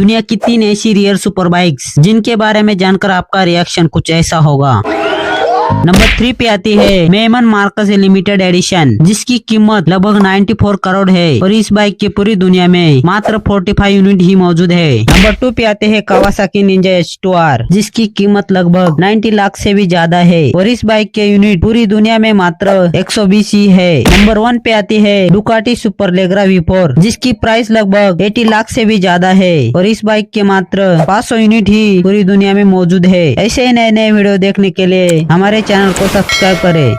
दुनिया की 3 ऐसी रियर सुपर बाइक्स जिनके बारे में जानकर आपका रिएक्शन कुछ ऐसा होगा। नंबर 3 पे आती है मेमन मार्कस लिमिटेड एडिशन, जिसकी कीमत लगभग 94 करोड़ है और इस बाइक की पूरी दुनिया में मात्र 45 यूनिट ही मौजूद है। नंबर 2 पे आते हैं कावासाकी निंजा H2R, जिसकी कीमत लगभग 90 लाख से भी ज्यादा है और इस बाइक के यूनिट पूरी दुनिया में मात्र 120 ही है। नंबर 1 पे आती है डुकाटी सुपर लेग्रा V4, जिसकी प्राइस लगभग 80 लाख से भी ज्यादा है और इस बाइक के मात्र 500 यूनिट ही पूरी दुनिया में मौजूद है। ऐसे ही नए नए वीडियो देखने के लिए हमारे चैनल को सब्सक्राइब करें।